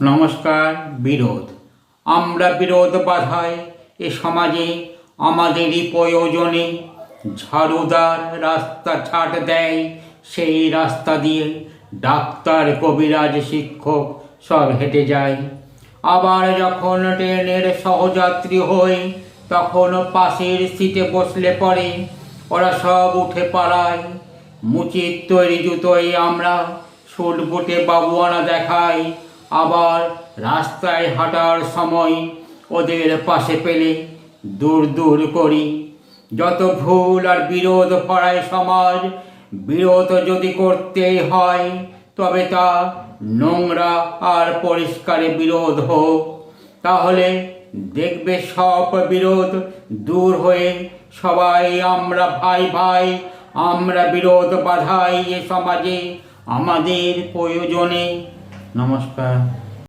নমস্কার। বিরোধ আমরা বিরোধ বাধাই এ সমাজে আমাদেরই প্রয়োজনে। ঝাড়ুদার রাস্তা ছাড় দেয়, সেই রাস্তা দিয়ে ডাক্তার, কবিরাজ, শিক্ষক সব হেঁটে যায়। আবার যখন ট্রেনের সহযাত্রী হই, তখন পাশের সিটে বসলে পরে ওরা সব উঠে পালায়। মুচির তৈরি জুতোয় আমরা সুটবুটে বাবুয়ানা দেখাই। আবার রাস্তায় হাঁটার সময় ওদের পাশে পেলে দূর দূর করি। যত ভুল আর বিরোধ ভরায় সমাজ, বিরোধ যদি করতেই হয় তবে তা নোংরা আর পরিষ্কারে বিরোধ হোক। তাহলে দেখবে সব বিরোধ দূর হয়ে সবাই আমরা ভাই ভাই। আমরা বিরোধ বাধাই এ সমাজে আমাদের প্রয়োজনে। নমস্কার।